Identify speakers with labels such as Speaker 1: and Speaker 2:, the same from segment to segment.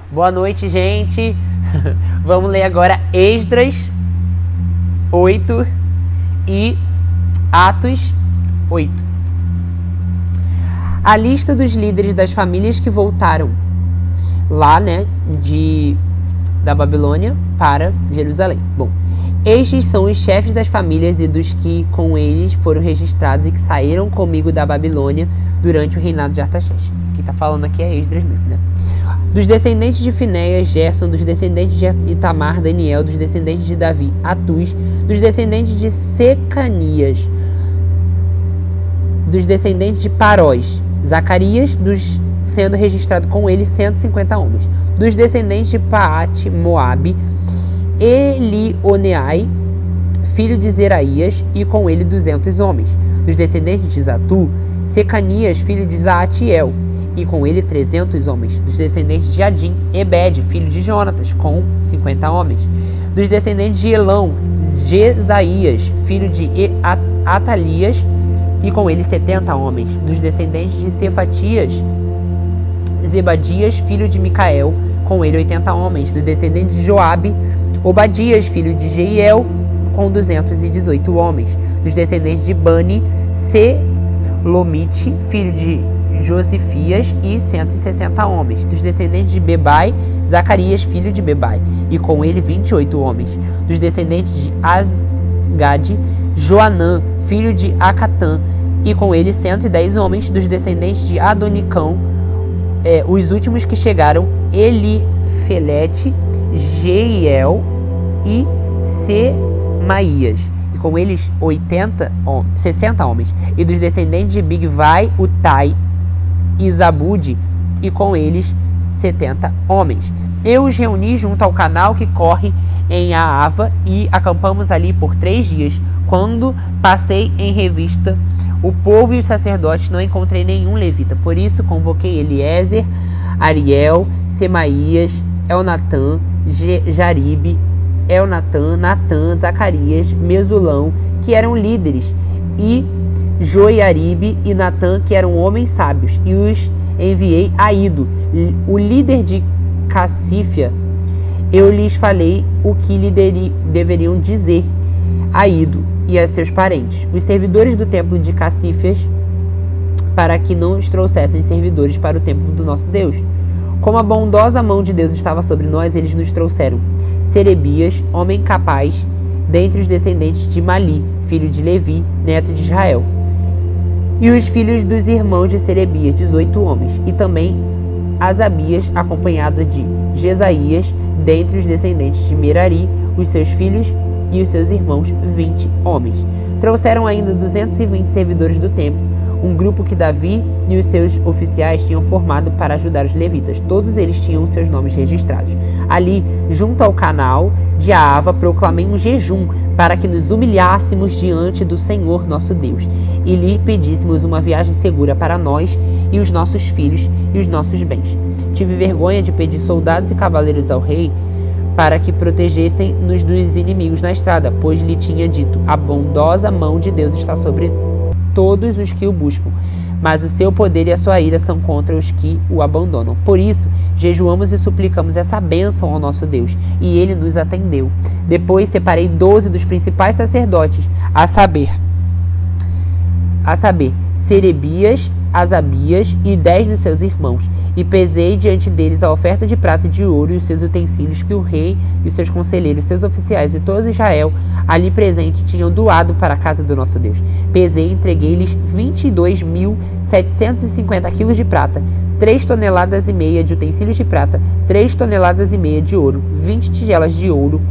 Speaker 1: Boa noite, gente. Vamos ler agora Esdras 8 e Atos 8. A lista dos líderes das famílias que voltaram lá, da Babilônia para Jerusalém. Bom, estes são os chefes das famílias e dos que com eles foram registrados e que saíram comigo da Babilônia durante o reinado de Artaxerxes. Quem está falando aqui é Esdras mesmo, né? Dos descendentes de Finéias, Gerson; dos descendentes de Itamar, Daniel; dos descendentes de Davi, Atuz; dos descendentes de Secanias; dos descendentes de Parós, Zacarias; sendo registrado com ele 150 homens. Dos descendentes de Paate, Moabe, Elioneai, filho de Zeraías, e com ele 200 homens. Dos descendentes de Zatu, Secanias, filho de Zaatiel, e com ele 300 homens. Dos descendentes de Adim, Ebed, filho de Jonatas, com 50 homens. Dos descendentes de Elão, Jesaías, filho de Atalias, e com ele 70 homens. Dos descendentes de Cefatias, Zebadias, filho de Micael, com ele 80 homens. Dos descendentes de Joabe, Obadias, filho de Jeiel, com 218 homens. Dos descendentes de Bani, Selomite, filho de Josifias, e 160 homens. Dos descendentes de Bebai, Zacarias, filho de Bebai, e com ele 28 homens. Dos descendentes de Asgade, Joanã, filho de Acatã, e com ele 110 homens. Dos descendentes de Adonicão, os últimos que chegaram, Elifelete, Jeiel e Semaías, e com eles 60 homens. E dos descendentes de Bigvai, Utai e Zabude, e com eles 70 homens. Eu os reuni junto ao canal que corre em Aava e acampamos ali por 3 dias. Quando passei em revista o povo e os sacerdotes, não encontrei nenhum levita. Por isso convoquei Eliezer, Ariel, Semaías, Elnatã, Jaribe, Natã, Zacarias, Mesulão, que eram líderes, e Joiaribe e Natã, que eram homens sábios, e os enviei a Ido, o líder de Cassífia. Eu lhes falei o que lhe deveriam dizer a Ido e a seus parentes, os servidores do templo de Cassífias, para que não os trouxessem servidores para o templo do nosso Deus. Como a bondosa mão de Deus estava sobre nós, eles nos trouxeram Serebias, homem capaz, dentre os descendentes de Mali, filho de Levi, neto de Israel, e os filhos dos irmãos de Serebias, 18 homens, e também Asabias, acompanhado de Jesaías, dentre os descendentes de Merari, os seus filhos e os seus irmãos, 20 homens. Trouxeram ainda 220 servidores do templo, um grupo que Davi e os seus oficiais tinham formado para ajudar os levitas. Todos eles tinham seus nomes registrados. Ali, junto ao canal de Aava, proclamei um jejum para que nos humilhássemos diante do Senhor nosso Deus e lhe pedíssemos uma viagem segura para nós e os nossos filhos e os nossos bens. Tive vergonha de pedir soldados e cavaleiros ao rei para que protegessem-nos dos inimigos na estrada, pois lhe tinha dito: a bondosa mão de Deus está sobre todos os que o buscam, mas o seu poder e a sua ira são contra os que o abandonam. Por isso, jejuamos e suplicamos essa bênção ao nosso Deus, e ele nos atendeu. Depois separei 12 dos principais sacerdotes, a saber, Serebias, Asabias e 10 dos seus irmãos, e pesei diante deles a oferta de prata e de ouro e os seus utensílios que o rei e os seus conselheiros, seus oficiais e todo Israel ali presente tinham doado para a casa do nosso Deus. Pesei e entreguei-lhes 22.750 quilos de prata, 3 toneladas e meia de utensílios de prata, 3 toneladas e meia de ouro, 20 tigelas de ouro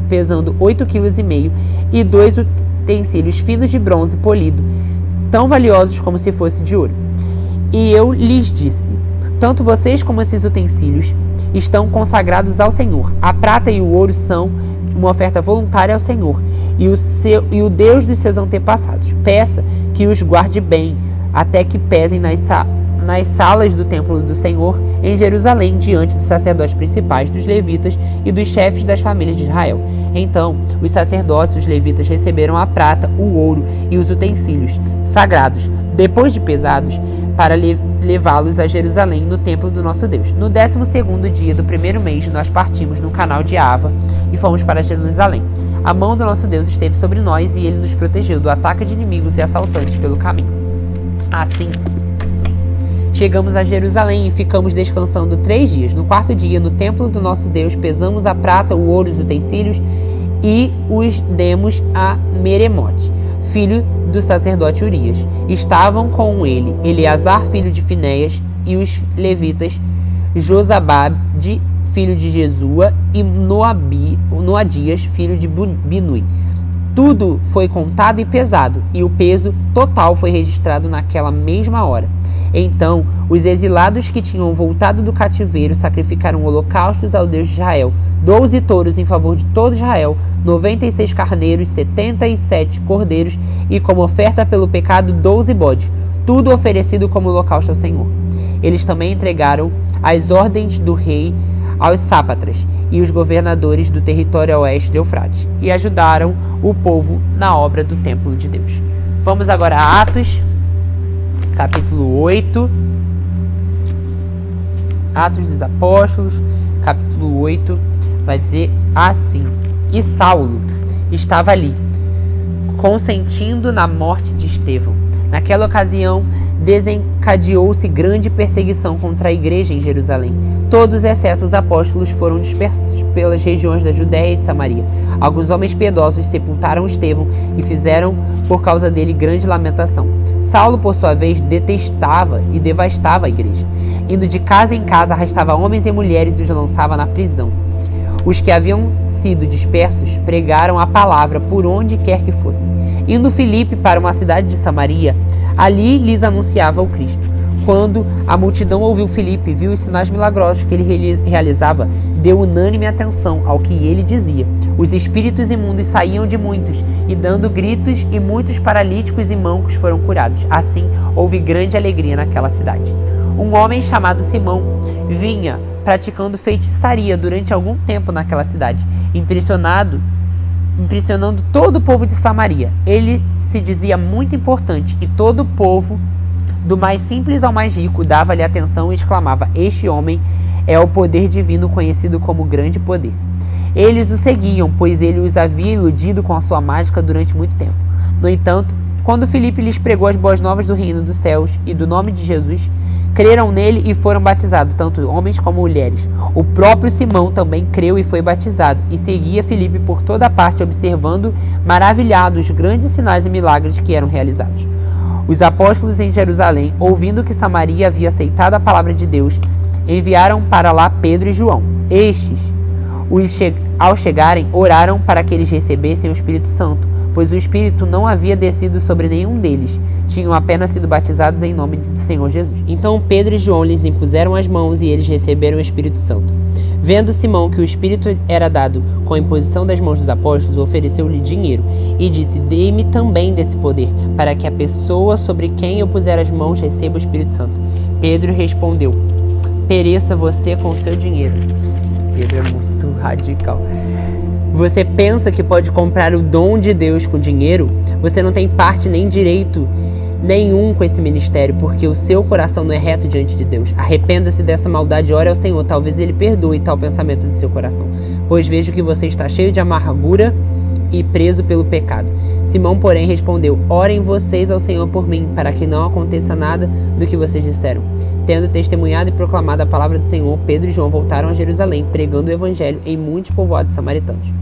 Speaker 1: pesando 8,5 quilos, e 2 utensílios finos de bronze polido, tão valiosos como se fosse de ouro. E eu lhes disse: tanto vocês como esses utensílios estão consagrados ao Senhor. A prata e o ouro são uma oferta voluntária ao Senhor e o Deus dos seus antepassados. Peça que os guarde bem, até que pesem nas salas do templo do Senhor em Jerusalém, diante dos sacerdotes principais, dos levitas e dos chefes das famílias de Israel. Então os sacerdotes, os levitas, receberam a prata, o ouro e os utensílios sagrados, depois de pesados, para levá-los a Jerusalém, no templo do nosso Deus. No 12º dia do primeiro mês, nós partimos no canal de Ava e fomos para Jerusalém. A mão do nosso Deus esteve sobre nós e ele nos protegeu do ataque de inimigos e assaltantes pelo caminho. Assim, chegamos a Jerusalém e ficamos descansando 3 dias. No 4º dia, no templo do nosso Deus, pesamos a prata, o ouro, os utensílios e os demos a Meremote, filho do sacerdote Urias. Estavam com ele Eleazar, filho de Finéias, e os levitas Josabade, filho de Jesua, e Noadias, filho de Binui. Tudo foi contado e pesado, e o peso total foi registrado naquela mesma hora. Então, os exilados que tinham voltado do cativeiro sacrificaram holocaustos ao Deus de Israel, 12 touros em favor de todo Israel, 96 carneiros, 77 cordeiros e, como oferta pelo pecado, 12 bodes, tudo oferecido como holocausto ao Senhor. Eles também entregaram as ordens do rei aos sápatras e os governadores do território a oeste de Eufrates, e ajudaram o povo na obra do templo de Deus. Vamos agora a Atos, capítulo 8. Atos dos Apóstolos, capítulo 8, vai dizer assim: E Saulo estava ali, consentindo na morte de Estevão. Naquela ocasião, desencadeou-se grande perseguição contra a igreja em Jerusalém. Todos, exceto os apóstolos, foram dispersos pelas regiões da Judéia e de Samaria. Alguns homens piedosos sepultaram Estevão e fizeram, por causa dele, grande lamentação. Saulo, por sua vez, detestava e devastava a igreja. Indo de casa em casa, arrastava homens e mulheres e os lançava na prisão. Os que haviam sido dispersos pregaram a palavra por onde quer que fossem. Indo Filipe para uma cidade de Samaria, ali lhes anunciava o Cristo. Quando a multidão ouviu Filipe, viu os sinais milagrosos que ele realizava, deu unânime atenção ao que ele dizia. Os espíritos imundos saíam de muitos, e dando gritos, e muitos paralíticos e mancos foram curados. Assim, houve grande alegria naquela cidade. Um homem chamado Simão vinha praticando feitiçaria durante algum tempo naquela cidade, impressionando todo o povo de Samaria. Ele se dizia muito importante, e todo o povo, do mais simples ao mais rico, dava-lhe atenção e exclamava: Este homem é o poder divino, conhecido como grande poder. Eles o seguiam, pois ele os havia iludido com a sua mágica durante muito tempo. No entanto, quando Filipe lhes pregou as boas novas do reino dos céus e do nome de Jesus, creram nele e foram batizados, tanto homens como mulheres. O próprio Simão também creu e foi batizado, e seguia Filipe por toda parte, observando maravilhado os grandes sinais e milagres que eram realizados. Os apóstolos em Jerusalém, ouvindo que Samaria havia aceitado a palavra de Deus, enviaram para lá Pedro e João. Estes, ao chegarem, oraram para que eles recebessem o Espírito Santo, pois o Espírito não havia descido sobre nenhum deles, tinham apenas sido batizados em nome do Senhor Jesus. Então Pedro e João lhes impuseram as mãos e eles receberam o Espírito Santo. Vendo Simão que o Espírito era dado com a imposição das mãos dos apóstolos, ofereceu-lhe dinheiro e disse: Dê-me também desse poder, para que a pessoa sobre quem eu puser as mãos receba o Espírito Santo. Pedro respondeu: Pereça você com o seu dinheiro. Pedro é muito radical. Você pensa que pode comprar o dom de Deus com dinheiro? Você não tem parte nem direito nenhum com esse ministério, porque o seu coração não é reto diante de Deus. Arrependa-se dessa maldade e ore ao Senhor, talvez Ele perdoe tal pensamento do seu coração, pois vejo que você está cheio de amargura e preso pelo pecado. Simão, porém, respondeu: Orem vocês ao Senhor por mim, para que não aconteça nada do que vocês disseram. Tendo testemunhado e proclamado a palavra do Senhor, Pedro e João voltaram a Jerusalém, pregando o evangelho em muitos povoados samaritanos.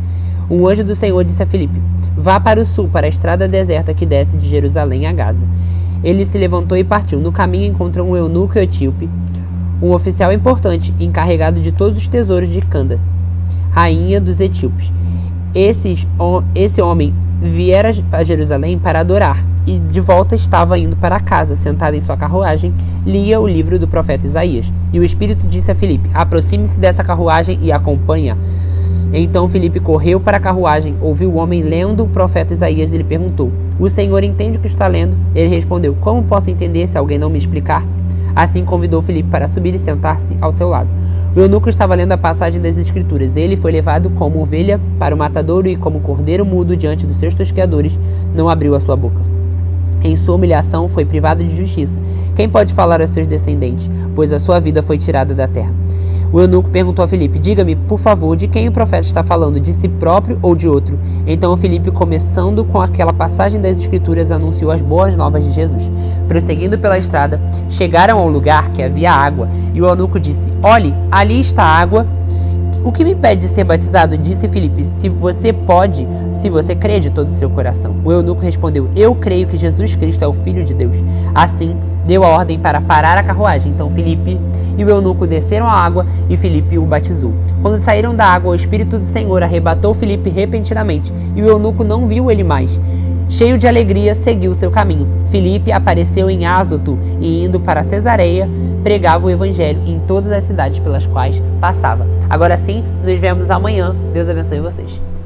Speaker 1: Um anjo do Senhor disse a Filipe: Vá para o sul, para a estrada deserta que desce de Jerusalém a Gaza. Ele se levantou e partiu. No caminho encontrou um eunuco etíope, um oficial importante, encarregado de todos os tesouros de Candace, rainha dos etíopes. Esse homem viera a Jerusalém para adorar, e de volta estava indo para casa, sentado em sua carruagem, lia o livro do profeta Isaías. E o Espírito disse a Filipe: Aproxime-se dessa carruagem e acompanha. Então Filipe correu para a carruagem, ouviu o homem lendo o profeta Isaías e lhe perguntou: O Senhor entende o que está lendo? Ele respondeu: Como posso entender se alguém não me explicar? Assim convidou Filipe para subir e sentar-se ao seu lado. O eunuco estava lendo a passagem das Escrituras. Ele foi levado como ovelha para o matadouro e como cordeiro mudo diante dos seus tosqueadores, não abriu a sua boca. Em sua humilhação foi privado de justiça. Quem pode falar aos seus descendentes? Pois a sua vida foi tirada da terra. O eunuco perguntou a Filipe: diga-me, por favor, de quem o profeta está falando, de si próprio ou de outro? Então Filipe, começando com aquela passagem das Escrituras, anunciou as boas novas de Jesus. Prosseguindo pela estrada, chegaram ao lugar que havia água, e o eunuco disse: olhe, ali está a água. O que me impede de ser batizado? Disse Filipe: se você pode, se você crê de todo o seu coração. O eunuco respondeu: eu creio que Jesus Cristo é o Filho de Deus. Assim, deu a ordem para parar a carruagem. Então Filipe e o eunuco desceram à água e Filipe o batizou. Quando saíram da água, o Espírito do Senhor arrebatou Filipe repentinamente, e o eunuco não viu ele mais. Cheio de alegria, seguiu seu caminho. Filipe apareceu em Azoto e, indo para Cesareia, pregava o evangelho em todas as cidades pelas quais passava. Agora sim, nos vemos amanhã. Deus abençoe vocês.